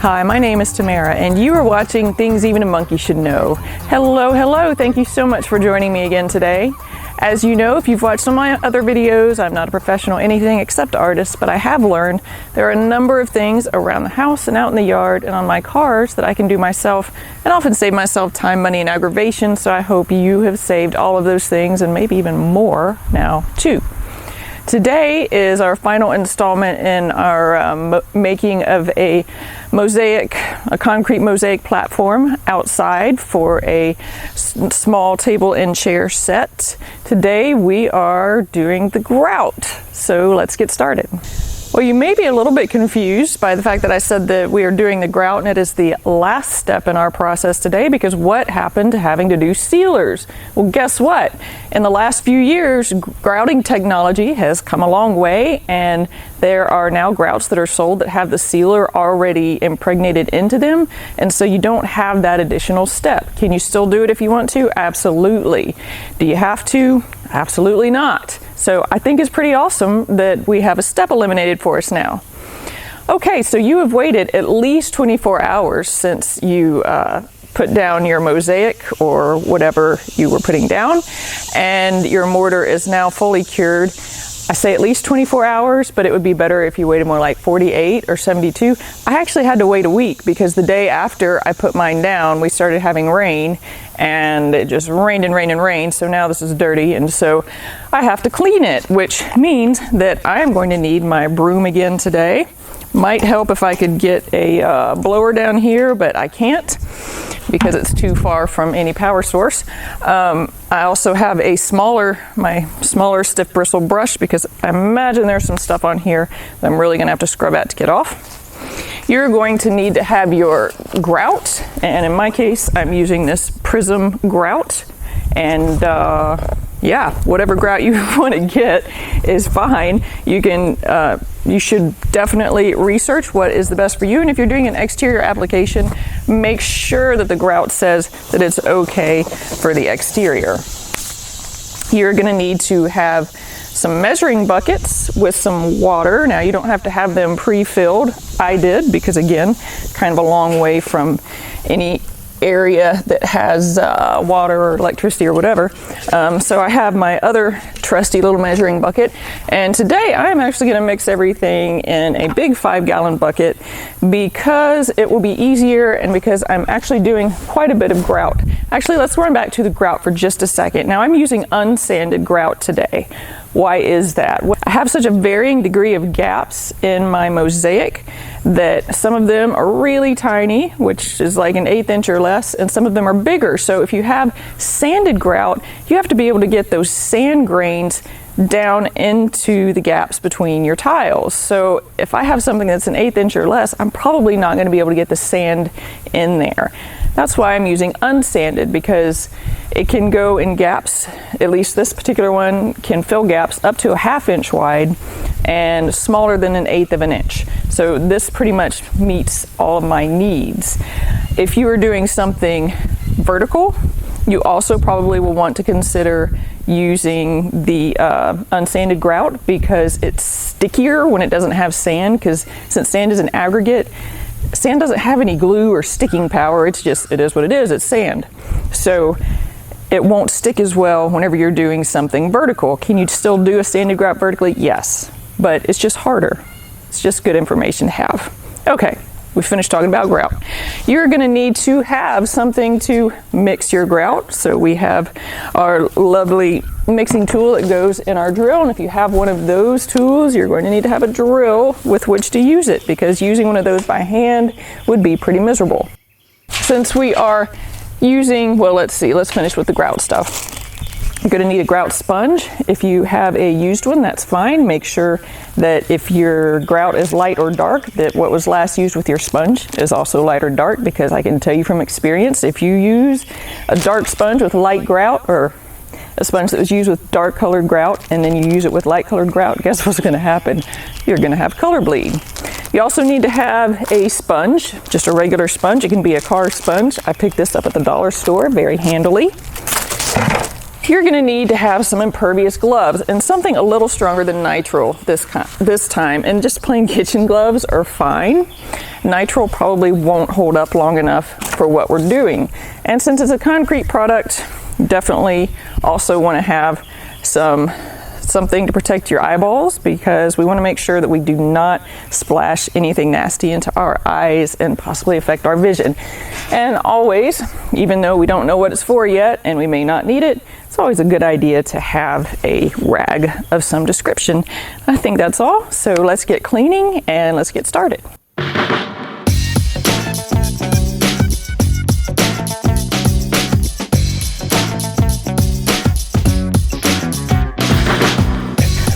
Hi, my name is Tamara, and you are watching Things Even a Monkey Should Know. Hello, hello. Thank you so much for joining me again today. As you know, if you've watched some of my other videos, I'm not a professional anything except artist, but I have learned there are a number of things around the house and out in the yard and on my cars that I can do myself and often save myself time, money, and aggravation. So I hope you have saved all of those things and maybe even more now too. Today is our final installment in our making of a mosaic, a concrete mosaic platform outside for a small table and chair set. Today we are doing the grout, so let's get started. Well, you may be a little bit confused by the fact that I said that we are doing the grout and it is the last step in our process today, because what happened to having to do sealers? Well, guess what? In the last few years, grouting technology has come a long way, and there are now grouts that are sold that have the sealer already impregnated into them, and so you don't have that additional step. Can you still do it if you want to? Absolutely. Do you have to? Absolutely not. So I think it's pretty awesome that we have a step eliminated for us now. Okay, so you have waited at least 24 hours since you put down your mosaic or whatever you were putting down, and your mortar is now fully cured. I say at least 24 hours, but it would be better if you waited more like 48 or 72. I actually had to wait a week because the day after I put mine down, we started having rain, and it just rained and rained and rained. So now this is dirty, and so I have to clean it, which means that I am going to need my broom again today. Might help if I could get a blower down here, but I can't because it's too far from any power source. I also have my smaller stiff bristle brush, because I imagine there's some stuff on here that I'm really gonna have to scrub out to get off. You're going to need to have your grout, and in my case, I'm using this Prism grout, and yeah, whatever grout you want to get is fine. You should definitely research what is the best for you, and if you're doing an exterior application, make sure that the grout says that it's okay for the exterior. You're going to need to have some measuring buckets with some water. Now, you don't have to have them pre-filled. I did, because again, kind of a long way from any area that has water or electricity or whatever. So I have my other trusty little measuring bucket, and today I'm actually going to mix everything in a big 5-gallon bucket because it will be easier, and because I'm actually doing quite a bit of grout. Actually, let's run back to the grout for just a second. Now, I'm using unsanded grout today. Why is that? I have such a varying degree of gaps in my mosaic that some of them are really tiny, which is like an 1/8 inch or less, and some of them are bigger. So if you have sanded grout, you have to be able to get those sand grains down into the gaps between your tiles. So if I have something that's an 1/8 inch or less, I'm probably not going to be able to get the sand in there. That's why I'm using unsanded, because it can go in gaps. At least this particular one can fill gaps up to a 1/2 inch wide and smaller than an 1/8 of an inch. So this pretty much meets all of my needs. If you are doing something vertical, you also probably will want to consider using the unsanded grout, because it's stickier when it doesn't have sand, because since sand is an aggregate, sand doesn't have any glue or sticking power. It is what it is, it's sand. So it won't stick as well whenever you're doing something vertical. Can you still do a sanded grout vertically? Yes, but it's just harder. It's just good information to have. Okay, we finished talking about grout. You're gonna need to have something to mix your grout. So we have our lovely mixing tool that goes in our drill, and if you have one of those tools, you're going to need to have a drill with which to use it, because using one of those by hand would be pretty miserable. Since we are using, well, let's finish with the grout stuff. You're going to need a grout sponge. If you have a used one, that's fine. Make sure that if your grout is light or dark, that what was last used with your sponge is also light or dark, because I can tell you from experience, if you use a dark sponge with light grout, or a sponge that was used with dark colored grout, and then you use it with light colored grout, guess what's going to happen? You're going to have color bleed. You also need to have a sponge, just a regular sponge. It can be a car sponge. I picked this up at the dollar store very handily. You're going to need to have some impervious gloves and something a little stronger than nitrile this time, and just plain kitchen gloves are fine. Nitrile probably won't hold up long enough for what we're doing. And since it's a concrete product, definitely also want to have something to protect your eyeballs, because we want to make sure that we do not splash anything nasty into our eyes and possibly affect our vision. And always, even though we don't know what it's for yet and we may not need it, it's always a good idea to have a rag of some description. I think that's all. So let's get cleaning and let's get started.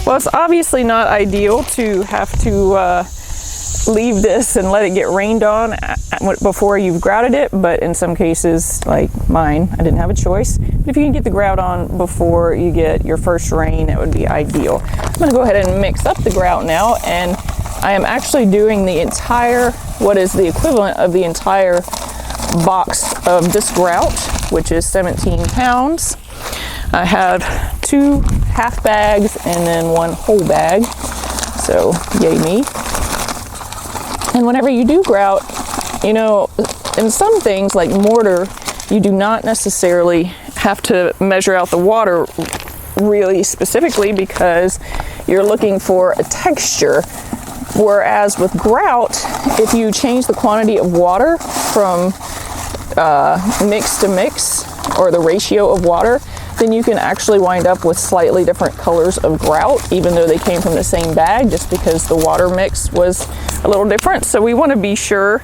Well, it's obviously not ideal to have to leave this and let it get rained on before you've grouted it, but in some cases, like mine, I didn't have a choice. But if you can get the grout on before you get your first rain, that would be ideal. I'm going to go ahead and mix up the grout now, and I am actually doing the entire, what is the equivalent of the entire box of this grout, which is 17 pounds. I have 2 half bags and then 1 whole bag, so yay me. And whenever you do grout, you know, in some things like mortar, you do not necessarily have to measure out the water really specifically, because you're looking for a texture. Whereas with grout, if you change the quantity of water from mix to mix, or the ratio of water, then you can actually wind up with slightly different colors of grout, even though they came from the same bag, just because the water mix was a little different. So we want to be sure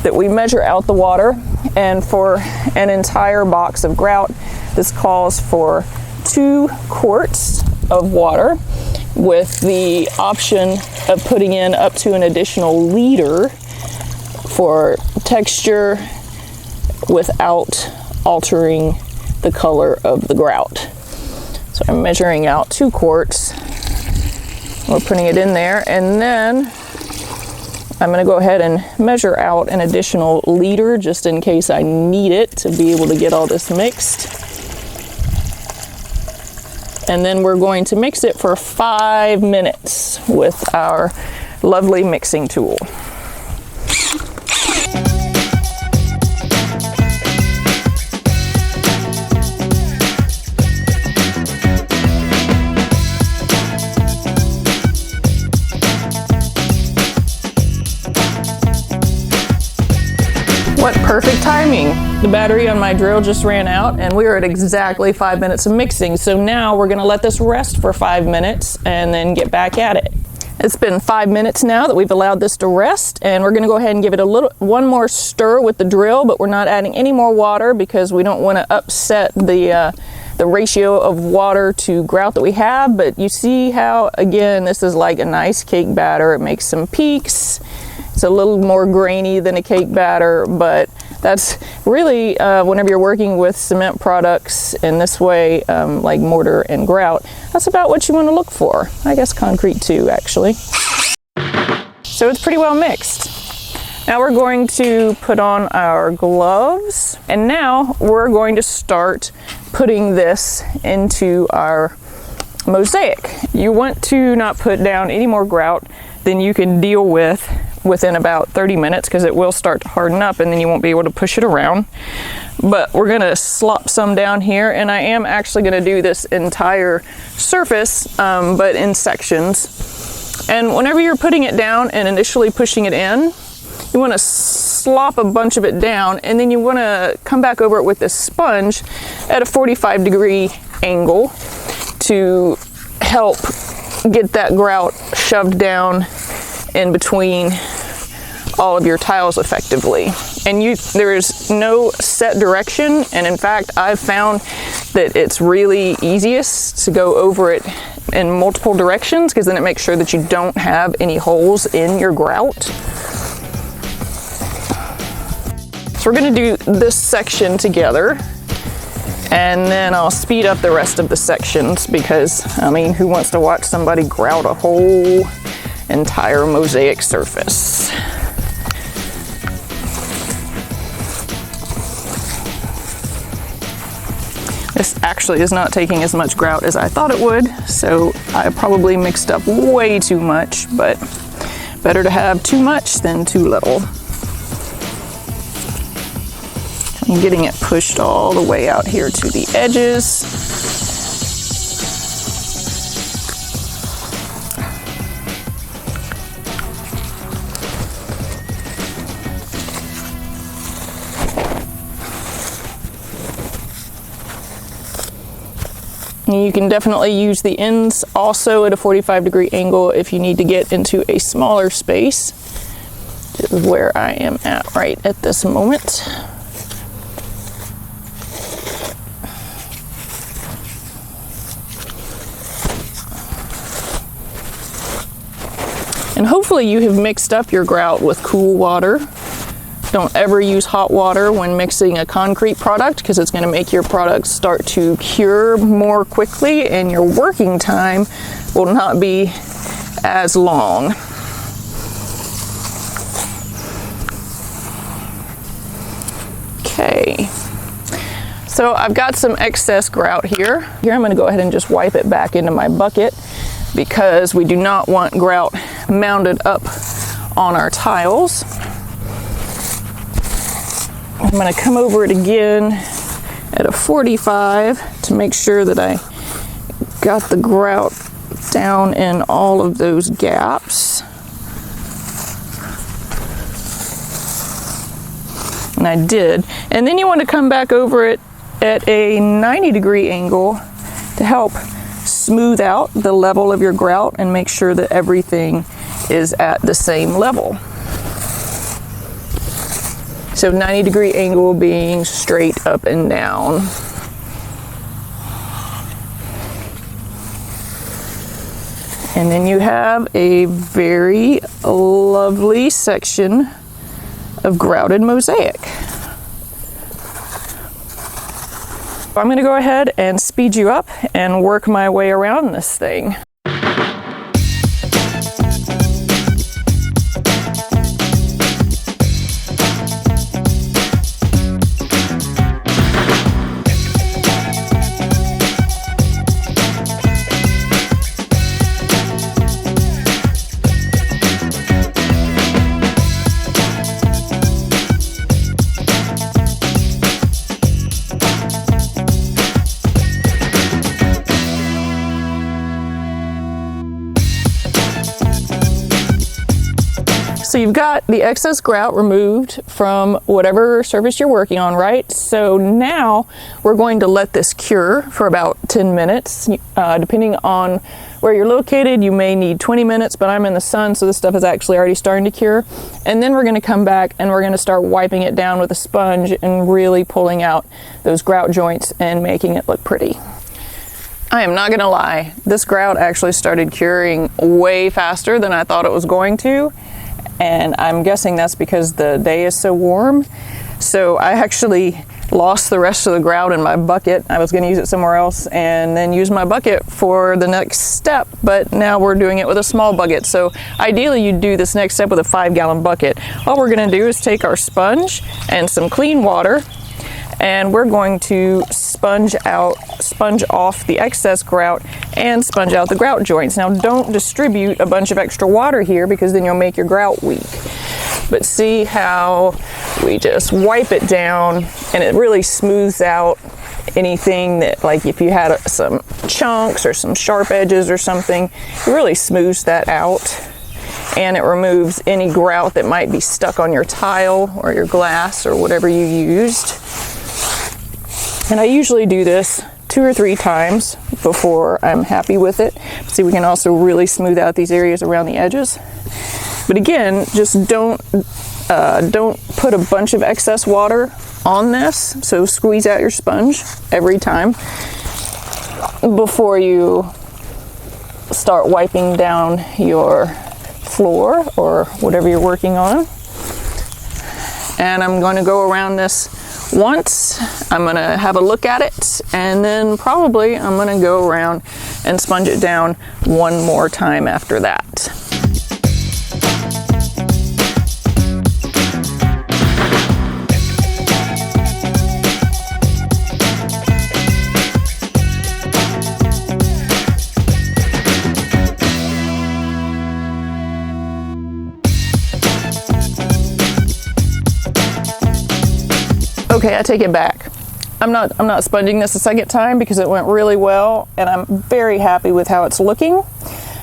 that we measure out the water. And for an entire box of grout, this calls for 2 quarts of water, with the option of putting in up to an additional liter for texture without altering the color of the grout. So I'm measuring out 2 quarts. We're putting it in there, and then I'm going to go ahead and measure out an additional liter just in case I need it to be able to get all this mixed. And then we're going to mix it for 5 minutes with our lovely mixing tool. What perfect timing. The battery on my drill just ran out and we are at exactly 5 minutes of mixing. So now we're gonna let this rest for 5 minutes and then get back at it. It's been 5 minutes now that we've allowed this to rest, and we're gonna go ahead and give it one more stir with the drill, but we're not adding any more water because we don't wanna upset the ratio of water to grout that we have. But you see how, again, this is like a nice cake batter. It makes some peaks. It's a little more grainy than a cake batter, but that's really, whenever you're working with cement products in this way, like mortar and grout, that's about what you want to look for. I guess concrete too, actually. So it's pretty well mixed. Now we're going to put on our gloves, and now we're going to start putting this into our mosaic. You want to not put down any more grout than you can deal with within about 30 minutes, because it will start to harden up and then you won't be able to push it around. But we're gonna slop some down here, and I am actually gonna do this entire surface, but in sections. And whenever you're putting it down and initially pushing it in, you wanna slop a bunch of it down, and then you wanna come back over it with this sponge at a 45-degree angle to help get that grout shoved down in between all of your tiles effectively. And there is no set direction, and in fact I've found that it's really easiest to go over it in multiple directions, because then it makes sure that you don't have any holes in your grout. So we're going to do this section together, and then I'll speed up the rest of the sections, because I mean, who wants to watch somebody grout a whole entire mosaic surface? This actually is not taking as much grout as I thought it would, so I probably mixed up way too much, but better to have too much than too little. I'm getting it pushed all the way out here to the edges. You can definitely use the ends also at a 45-degree angle if you need to get into a smaller space. This is where I am at right at this moment. And hopefully you have mixed up your grout with cool water. Don't ever use hot water when mixing a concrete product because it's going to make your product start to cure more quickly and your working time will not be as long. Okay, so I've got some excess grout here. Here I'm going to go ahead and just wipe it back into my bucket because we do not want grout mounded up on our tiles. I'm going to come over it again at a 45 to make sure that I got the grout down in all of those gaps. And I did. And then you want to come back over it at a 90-degree angle to help smooth out the level of your grout and make sure that everything is at the same level. So 90-degree angle being straight up and down. And then you have a very lovely section of grouted mosaic. I'm going to go ahead and speed you up and work my way around this thing. So you've got the excess grout removed from whatever surface you're working on, right? So now we're going to let this cure for about 10 minutes. Depending on where you're located, you may need 20 minutes, but I'm in the sun, so this stuff is actually already starting to cure. And then we're going to come back and we're going to start wiping it down with a sponge and really pulling out those grout joints and making it look pretty. I am not going to lie, this grout actually started curing way faster than I thought it was going to. And I'm guessing that's because the day is so warm. So I actually lost the rest of the grout in my bucket. I was going to use it somewhere else and then use my bucket for the next step, but now we're doing it with a small bucket. So ideally you'd do this next step with a 5-gallon bucket. All we're going to do is take our sponge and some clean water, and we're going to sponge off the excess grout and sponge out the grout joints. Now don't distribute a bunch of extra water here because then you'll make your grout weak. But see how we just wipe it down and it really smooths out anything that, like if you had some chunks or some sharp edges or something, it really smooths that out. And it removes any grout that might be stuck on your tile or your glass or whatever you used. And I usually do this 2 or 3 times before I'm happy with it. See, we can also really smooth out these areas around the edges. But again, just don't put a bunch of excess water on this. So squeeze out your sponge every time before you start wiping down your floor or whatever you're working on. And I'm going to go around this once. I'm going to have a look at it, and then probably I'm going to go around and sponge it down one more time after that. Okay, I take it back. I'm not sponging this a second time because it went really well, and I'm very happy with how it's looking.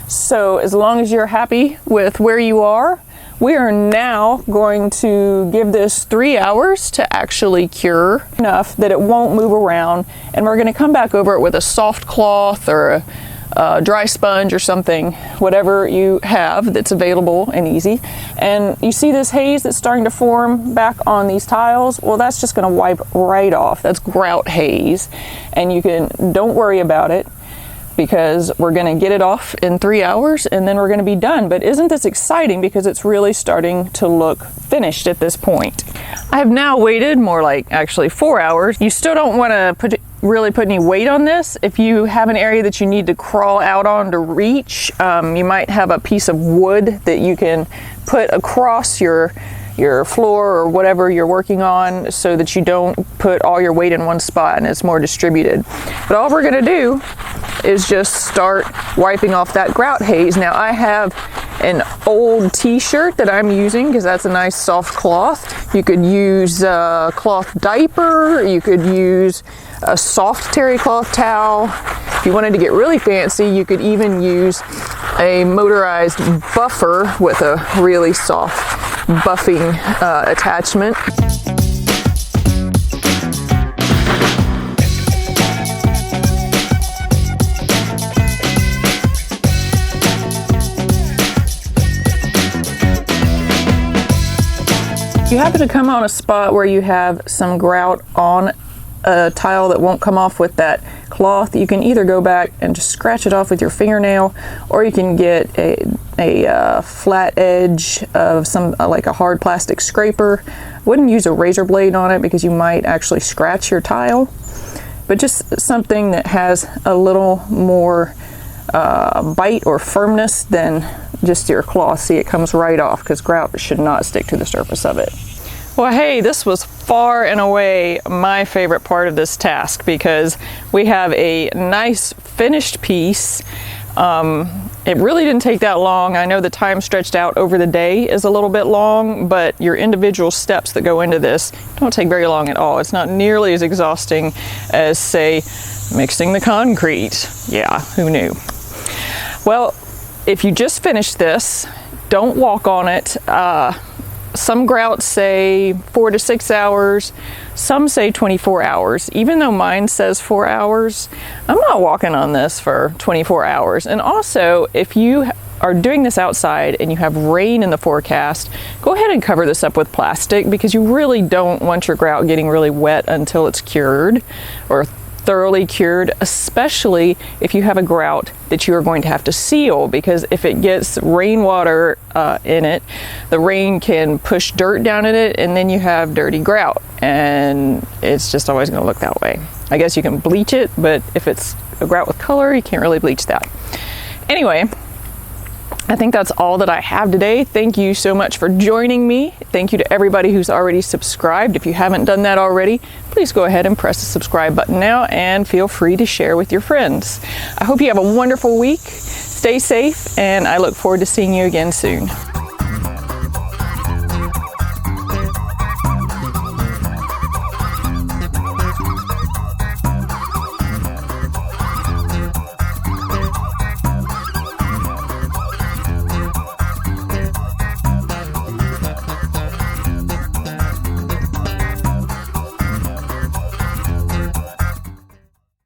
So as long as you're happy with where you are, we are now going to give this 3 hours to actually cure enough that it won't move around, and we're going to come back over it with a soft cloth or a dry sponge or something, whatever you have that's available and easy. And you see this haze that's starting to form back on these tiles? Well, that's just going to wipe right off. That's grout haze, and don't worry about it, because we're going to get it off in 3 hours and then we're going to be done. But isn't this exciting, because it's really starting to look finished at this point. I have now waited more like actually 4 hours. You still don't want to really put any weight on this. If you have an area that you need to crawl out on to reach, you might have a piece of wood that you can put across your floor or whatever you're working on, so that you don't put all your weight in one spot and it's more distributed. But all we're going to do is just start wiping off that grout haze. Now I have an old t-shirt that I'm using because that's a nice soft cloth. You could use a cloth diaper, you could use a soft terry cloth towel. If you wanted to get really fancy, you could even use a motorized buffer with a really soft buffing attachment. If you happen to come on a spot where you have some grout on a tile that won't come off with that cloth, you can either go back and just scratch it off with your fingernail, or you can get a flat edge of some like a hard plastic scraper. Wouldn't use a razor blade on it because you might actually scratch your tile, but just something that has a little more bite or firmness than just your cloth. See, it comes right off because grout should not stick to the surface of it. Well, hey, this was far and away my favorite part of this task, because we have a nice finished piece. It really didn't take that long. I know the time stretched out over the day is a little bit long, but your individual steps that go into this don't take very long at all. It's not nearly as exhausting as, say, mixing the concrete. Yeah, who knew? Well, if you just finished this, don't walk on it. Some grouts say 4 to 6 hours, some say 24 hours. Even though mine says 4 hours, I'm not walking on this for 24 hours. And also, if you are doing this outside and you have rain in the forecast, go ahead and cover this up with plastic, because you really don't want your grout getting really wet until it's cured or thoroughly cured, especially if you have a grout that you are going to have to seal, because if it gets rainwater in it, the rain can push dirt down in it, and then you have dirty grout, and it's just always going to look that way. I guess you can bleach it, but if it's a grout with color, you can't really bleach that. Anyway, I think that's all that I have today. Thank you so much for joining me. Thank you to everybody who's already subscribed. If you haven't done that already, please go ahead and press the subscribe button now, and feel free to share with your friends. I hope you have a wonderful week. Stay safe, and I look forward to seeing you again soon.